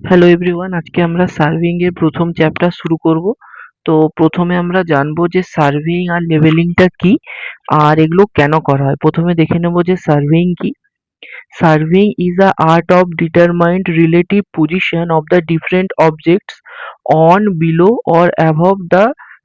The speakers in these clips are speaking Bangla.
হ্যালো এভরিওয়ান, আজকে আমরা সার্ভিং এর প্রথম চ্যাপ্টার শুরু করব। তো প্রথমে আমরা জানবো যে সার্ভিং আর লেভেলিংটা কি আর এগুলো কেন করা হয়। প্রথমে দেখে নেব যে সার্ভিং কি। Surveying is a art of determined relative position of the different objects on, below or above the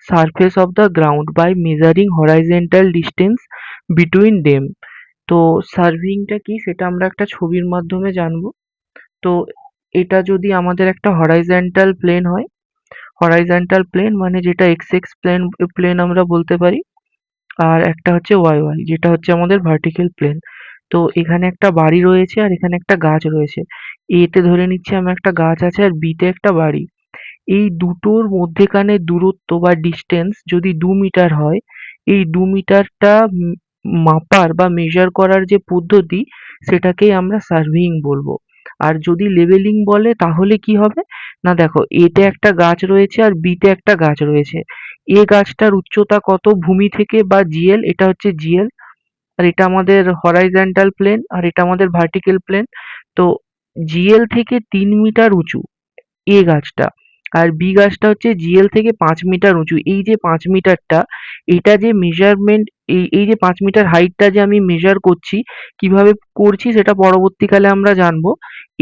surface of the ground by measuring horizontal distance between them. তো সার্ভিংটা কি সেটা আমরা একটা ছবির মাধ্যমে জানবো। তো এটা যদি আমাদের একটা হরাইজন্টাল প্লেন হয়, হরাইজন্টাল প্লেন মানে যেটা এক্স এক্স প্লেন প্লেন আমরা বলতে পারি, আর একটা হচ্ছে ওয়াই ওয়াই যেটা হচ্ছে আমাদের ভার্টিক্যাল প্লেন। তো এখানে একটা বাড়ি রয়েছে আর এখানে একটা গাছ রয়েছে। এতে ধরে নিচ্ছি আমার একটা গাছ আছে আর বিতে একটা বাড়ি। এই দুটোর মধ্যেখানে দূরত্ব বা ডিস্টেন্স যদি ২ মিটার হয়, এই ২ মিটারটা মাপার বা মেজার করার যে পদ্ধতি সেটাকেই আমরা সার্ভেইং বলবো। আর যদি লেভেলিং বলে তাহলে কি হবে? না দেখো, এতে একটা গাছ রয়েছে আর বিতে একটা গাছ রয়েছে। এ গাছটার উচ্চতা কত ভূমি থেকে বা জিএল, এটা হচ্ছে জিএল। আর এটা আমাদের হরাইজন্টাল প্লেন আর এটা আমাদের ভার্টিক্যাল প্লেন। তো জিএল থেকে ৩ মিটার উঁচু এ গাছটা, আর বি গাছটা হচ্ছে জিএল থেকে ৫ মিটার উঁচু। এই যে ৫ মিটারটা, এটা যে মেজারমেন্ট, এই এই যে ৫ মিটার হাইটটা যে আমি মেজার করছি, কিভাবে করছি সেটা পরবর্তীকালে আমরা জানবো।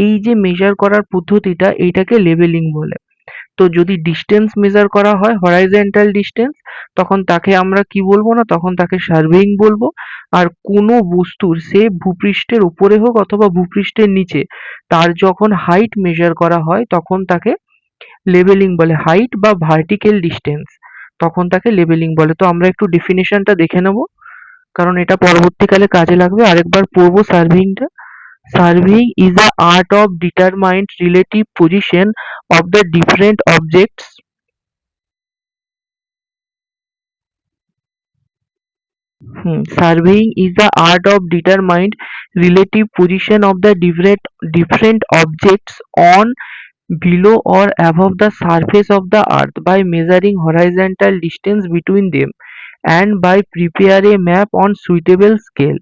এই যে মেজার করার পদ্ধতিটা এইটাকে লেভেলিং বলে। তো যদি ডিস্টেন্স মেজার করা হয়, হরাইজন্টাল ডিস্টেন্স, তখন তাকে আমরা কি বলবো, না তখন তাকে সার্ভেইং বলবো। আর কোনো বস্তুর সে ভূপৃষ্ঠের উপরে হোক অথবা ভূপৃষ্ঠের নিচে, তার যখন হাইট মেজার করা হয় তখন তাকে লেবেলিং বলে। হাইট বা ভার্টিক্যাল ডিস্টেন্স, তখন তাকে লেবেলিং বলে। তো আমরা একটু ডেফিনেশনটা দেখে নেব, কারণ এটা পরবর্তীকালে কাজে লাগবে। আরেকবার পড়বো সার্ভিংটা। Surveying is a art of determined relative position of the different objects. Surveying is the art of determine relative position of the different objects on, below or above the surface of the earth by measuring horizontal distance between them and by prepare a map on suitable scale.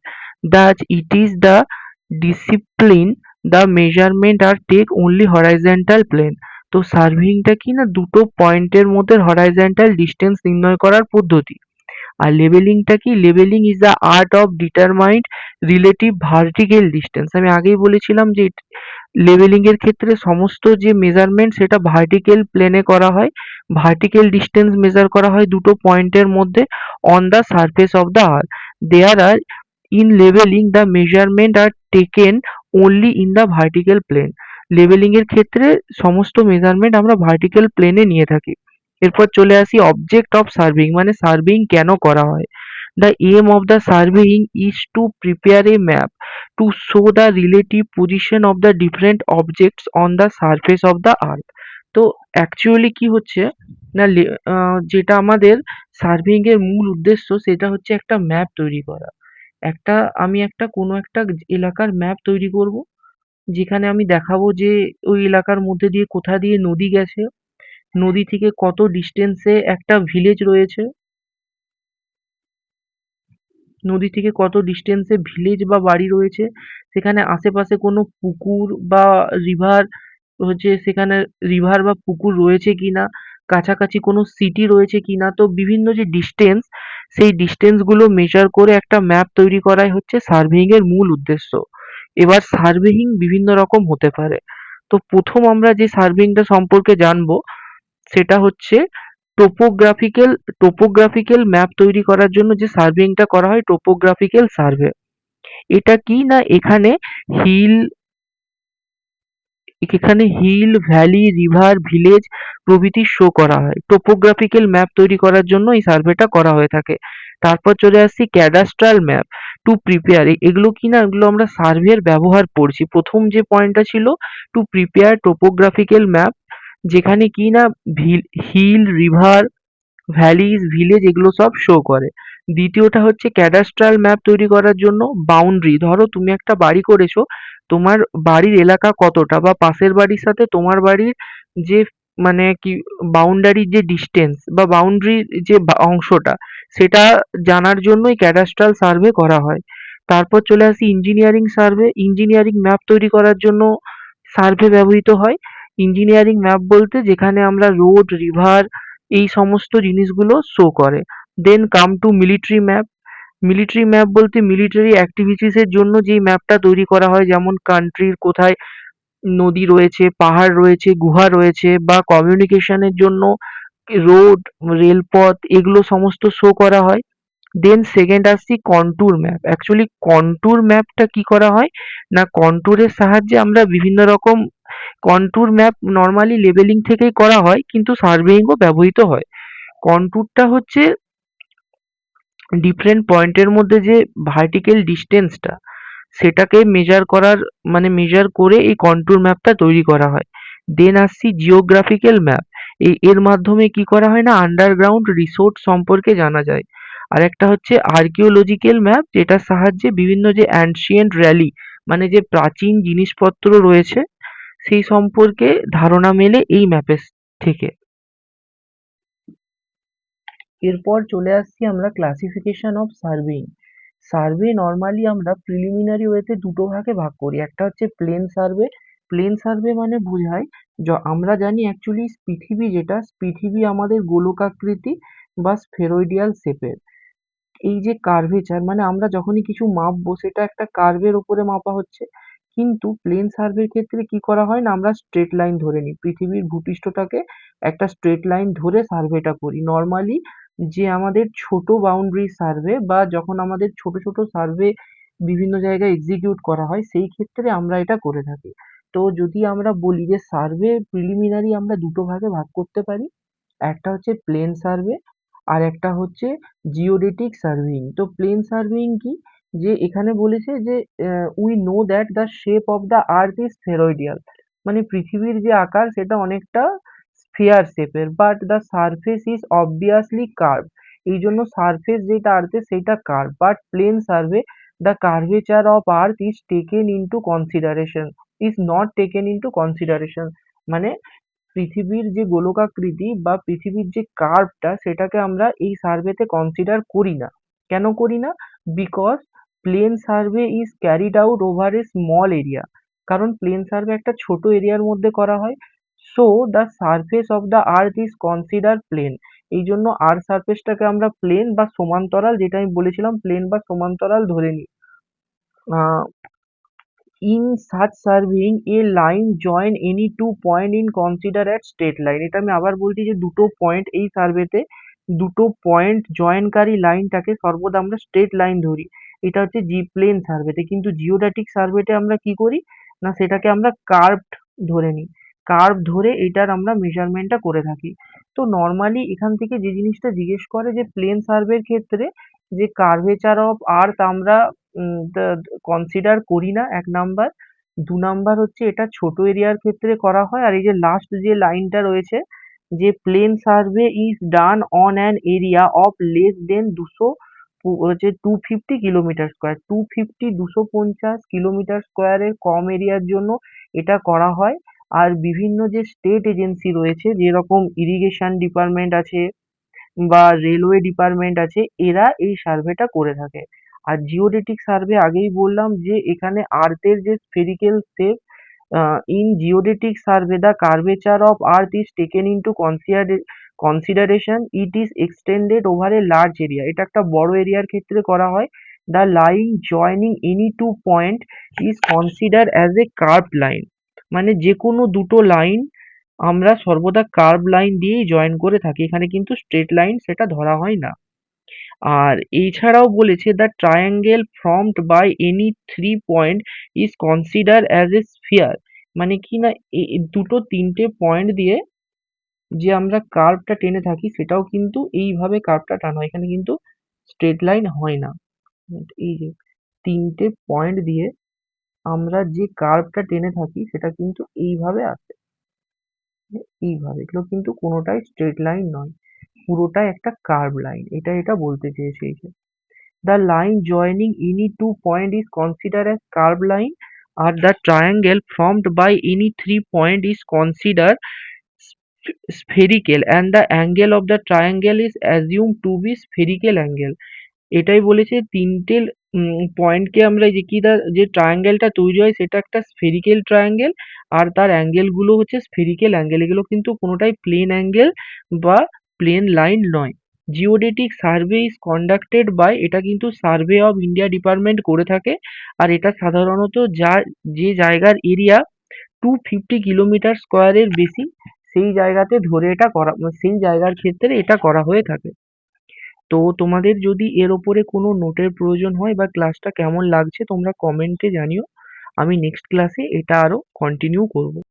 Thus, it is the discipline the measurement are take only horizontal plane. তো সার্ভেইংটা কি না, দুটো পয়েন্টের মধ্যে হরাইজন্টাল ডিস্টেন্স নির্ণয় করার পদ্ধতি। আর লেবেলিংটা কি? Labelling is the art of determined relative vertical distance. আমি আগেই বলেছিলাম যে লেবেলিং এর ক্ষেত্রে সমস্ত যে মেজারমেন্ট সেটা ভার্টিক্যাল প্লেনে করা হয়। ভার্টিক্যাল ডিস্টেন্স মেজার করা হয় দুটো পয়েন্টের মধ্যে on the surface of the earth. There are in লেবেলিং the measurement are taken only in the vertical plane. লেবেলিং এর ক্ষেত্রে সমস্ত মেজারমেন্ট আমরা ভার্টিক্যাল প্লেনে নিয়ে থাকি। এরপর চলে আসি অবজেক্ট অফ সার্ভিং, মানে সার্ভিং কেন করা হয়। The aim of the surveying is to prepare a map to show the relative position of the different objects on the surface of the earth. তো অ্যাকচুয়ালি কি হচ্ছে না, যেটা আমাদের সার্ভেইং এর মূল উদ্দেশ্য সেটা হচ্ছে একটা ম্যাপ তৈরি করা। আমি একটা কোনো একটা এলাকার ম্যাপ তৈরি করব, যেখানে আমি দেখাবো যে ওই এলাকার মধ্যে দিয়ে কোথা দিয়ে নদী গেছে, নদী থেকে কত ডিস্টেন্সে একটা ভিলেজ রয়েছে, নদী থেকে কত ডিস্টেন্সে ভিলেজ বা বাড়ি রয়েছে, সেখানে আশেপাশে কোনো পুকুর বা রিভার হচ্ছে, সেখানে রিভার বা পুকুর রয়েছে কিনা, কাছাকাছি কোনো সিটি রয়েছে কিনা। তো বিভিন্ন যে ডিস্টেন্স, সেই ডিস্টেন্স গুলো মেজার করে একটা ম্যাপ তৈরি করাই হচ্ছে সার্ভেইং এর মূল উদ্দেশ্য। এবার সার্ভেইং বিভিন্ন রকম হতে পারে। তো প্রথম আমরা যে সার্ভেইংটা সম্পর্কে জানবো সেটা হচ্ছে টোপোগ্রাফিক্যাল। টোপোগ্রাফিক্যাল ম্যাপ তৈরি করার জন্য যে সার্ভেইংটা করা হয়, টোপোগ্রাফিক্যাল সার্ভে। এটা কি না, হিল এখানে হিল, ভ্যালি, রিভার, ভিলেজ প্রভৃতি শো করা হয়। টোপোগ্রাফিক্যাল ম্যাপ তৈরি করার জন্য এই সার্ভেটা করা হয়ে থাকে। তারপর চলে আসছি ক্যাডাস্ট্রাল ম্যাপ টু প্রিপেয়ার। এগুলো কি না, এগুলো আমরা সার্ভের ব্যবহার পড়ছি। প্রথম যে পয়েন্টটা ছিল টু প্রিপেয়ার টোপোগ্রাফিক্যাল ম্যাপ, যেখানে কি না হিল, রিভার, ভ্যালিজ, ভিলেজ এগুলো সব শো করে। দ্বিতীয়টা হচ্ছে ক্যাডাস্ট্রাল ম্যাপ তৈরি করার জন্য বাউন্ডারি। ধরো তুমি একটা বাড়ি করেছো, তোমার বাড়ির এলাকা কতটা বা পাশের বাড়ির সাথে তোমার বাড়ির যে মানে কি বাউন্ডারির যে ডিস্টেন্স বা বাউন্ডারির যে অংশটা, সেটা জানার জন্যই ক্যাডাস্ট্রাল সার্ভে করা হয়। তারপর চলে আসি ইঞ্জিনিয়ারিং সার্ভে। ইঞ্জিনিয়ারিং ম্যাপ তৈরি করার জন্য সার্ভে ব্যবহৃত হয়। ইঞ্জিনিয়ারিং ম্যাপ বলতে যেখানে আমরা রোড, রিভার এই সমস্ত জিনিসগুলো শো করে। Then come to military map. Military map বলতে মিলিটারি অ্যাক্টিভিটিস এর জন্য যেই ম্যাপটা তৈরি করা হয়, যেমন কান্ট্রির কোথায় নদী রয়েছে, পাহাড় রয়েছে, গুহা রয়েছে, বা কমিউনিকেশনের জন্য রোড, রেলপথ এগুলো সমস্ত শো করা হয়। দেন সেকেন্ড আসছি কন্ট্যুর ম্যাপ। অ্যাকচুয়ালি কন্ট্যুর ম্যাপটা কি করা হয় না, কন্ট্যুরের সাহায্যে আমরা বিভিন্ন রকম কন্ট্যুর ম্যাপ নরমালি লেবেলিং থেকেই করা হয়, কিন্তু সার্ভেইংও ব্যবহৃত হয়। কন্ট্যুরটা হচ্ছে ডিফারেন্ট পয়েন্টের মধ্যে যে ভার্টিক্যাল ডিসটেন্সটা সেটাকে মেজার করার, মানে মেজার করে এই কন্ট্যুর ম্যাপটা তৈরি করা হয়। দেন আসছি জিওগ্রাফিক্যাল ম্যাপ। এর মাধ্যমে কি করা হয় না, আন্ডারগ্রাউন্ড রিসোর্স সম্পর্কে জানা যায়। আর একটা হচ্ছে আর্কিওলজিক্যাল ম্যাপ, যেটার সাহায্যে বিভিন্ন যে অ্যানশিয়েন্ট র্যালি, মানে যে প্রাচীন জিনিসপত্র রয়েছে সেই সম্পর্কে ধারণা মেলে এই ম্যাপের থেকে। এরপর চলে আসছি আমরা classification of surveying. Survey normally আমরা প্রিলিমিনারি ওয়েতে দুটো ভাগে ভাগ করি। একটা হচ্ছে প্লেন সার্ভে। প্লেন সার্ভে মানে বোঝায় আমরা জানি অ্যাকচুয়ালি পৃথিবী, যেটা পৃথিবী আমাদের গোলকাকৃতি বা স্ফেরয়েডিয়াল শেপের। এই যে কার্ভেচার, মানে আমরা যখনই কিছু মাপবো সেটা একটা কার্ভের উপরে মাপা হচ্ছে। কিন্তু প্লেন সার্ভের ক্ষেত্রে কি করা হয় না, আমরা স্ট্রেট লাইন ধরে নিই, পৃথিবীর ভূপৃষ্ঠটাকে একটা স্ট্রেট লাইন ধরে সার্ভেটা করি নর্মালি। যে আমাদের ছোট বাউন্ডারি সার্ভে বা যখন আমাদের ছোট ছোট সার্ভে বিভিন্ন জায়গায় এক্সিকিউট করা হয় সেই ক্ষেত্রে আমরা এটা করে থাকি। তো যদি আমরা বলি যে সার্ভে প্রিলিমিনারি আমরা দুটো ভাগে ভাগ করতে পারি, একটা হচ্ছে প্লেন সার্ভে আর একটা হচ্ছে জিওডেটিক সার্ভেইং। তো প্লেন সার্ভেইং কি, যে এখানে বলেছে যে we know that the shape of the earth is spheroidal, মানে পৃথিবীর যে আকার সেটা অনেকটা স্ফিয়ার শেপের, but the surface is obviously curve. এই জন্য সারফেস যেটা আর্থের সেটা curve, but plane survey the curvature of earth is taken into consideration, is not taken into consideration. মানে পৃথিবীর যে গোলকাকৃতি বা পৃথিবীর যে কার্ভটা সেটাকে আমরা এই সার্ভেতে কনসিডার করি না। কেন করি না? Because plane survey is carried out over a small area. কারণ প্লেন সার্ভে একটা ছোট এরিয়ার মধ্যে করা হয়। So the surface of the earth is consider plane. এই জন্য আর্থ সারফেসটাকে আমরা প্লেন বা সমান্তরাল, যেটা আমি বলেছিলাম প্লেন বা সমান্তরাল ধরে নিই। আহ In such surveying, a line join any two point in consider at straight line। এটা আমি আবার বলছি যে দুটো পয়েন্ট এই সার্ভেতে, দুটো পয়েন্ট জয়েনকারী লাইনটাকে সর্বদা আমরা স্ট্রেট লাইন ধরি। এটা হচ্ছে জি প্লেন সার্ভেতে। কিন্তু জিওডাটিক সার্ভেতে আমরা কি করি না, সেটাকে আমরা কার্ভড ধরে নিই। কার্ভ ধরে এটার আমরা মেজারমেন্টটা করে থাকি। তো নর্মালি এখান থেকে যে জিনিসটা জিজ্ঞেস করে যে প্লেন সার্ভের ক্ষেত্রে যে কার্ভেচার অফ আর্থ আমরা কনসিডার করি না, এক নাম্বার। দু নাম্বার হচ্ছে এটা ছোট এরিয়ার ক্ষেত্রে করা হয়। আর এই যে লাস্ট যে লাইনটা রয়েছে, যে plane survey is done on an area of less than 250 kilometre square. 250 kilometre স্কোয়ারের কম এরিয়ার জন্য এটা করা হয়। আর বিভিন্ন যে স্টেট এজেন্সি রয়েছে, যেরকম ইরিগেশন ডিপার্টমেন্ট আছে বা রেলওয়ে ডিপার্টমেন্ট আছে, এরা এই সার্ভেটা করে থাকে। আর জিওডেটিক সার্ভে আগেই বললাম যে এখানে আর্থের যে spherical shape, in geodetic survey the curvature of earth is taken into consideration, it is extended over a large area. এটা একটা বড় এরিয়ার ক্ষেত্রে করা হয়। The line joining any two point is consider as a curve line. মানে যে কোনো দুটো লাইন আমরা সর্বদা কার্ভ লাইন দিয়েই জয়েন করে থাকি, এখানে কিন্তু স্ট্রেট লাইন সেটা ধরা হয় না। আর এছাড়াও বলেছে the triangle formed by any three point is consider as a sphere. মানে কি না, দুটো তিনটে পয়েন্ট দিয়ে যে আমরা কার্ভটা টেনে থাকি সেটাও কিন্তু এইভাবে কার্ভটা টানা হয়, এখানে কিন্তু স্ট্রেট লাইন হয় না। এই যে তিনটে পয়েন্ট দিয়ে আমরা যে কার্ভটা টেনে থাকি সেটা কিন্তু এইভাবে আসে, এইভাবে। এগুলো কিন্তু কোনোটাই স্ট্রেট লাইন নয়, পুরোটাই একটা কার্ভ লাইন। এটা বলতে চেয়েছে এই যে the line joining any two point is considered as curved line, or the triangle formed by any three point is considered spherical and the angle of the triangle is assumed to be spherical angle। এটাই বলেছে তিনটে পয়েন্টকে আমরা যে কি যে ট্রায়াঙ্গেলটা তৈরি হয় সেটা একটা স্ফেরিক্যাল ট্রায়াঙ্গেল, আর তার অ্যাঙ্গেল গুলো হচ্ছে স্ফেরিক্যাল অ্যাঙ্গেল, এগুলো কিন্তু কোনোটাই প্লেন অ্যাঙ্গেল বা প্লেন লাইন নয়। Geodetic survey is conducted by, এটা কিন্তু সার্ভে অফ ইন্ডিয়া ডিপার্টমেন্ট করে থাকে। আর এটা সাধারণত যে জায়গার এরিয়া 250 কিলোমিটার স্কোয়ারের বেশি, সেই জায়গাতে ধরে এটা করা, সেই জায়গার ক্ষেত্রে এটা করা হয়ে থাকে। তো তোমাদের যদি এর ওপরে কোনো নোটের প্রয়োজন হয় বা ক্লাসটা কেমন লাগছে তোমরা কমেন্টে জানিও। আমি নেক্সট ক্লাসে এটা আরো কন্টিনিউ করব।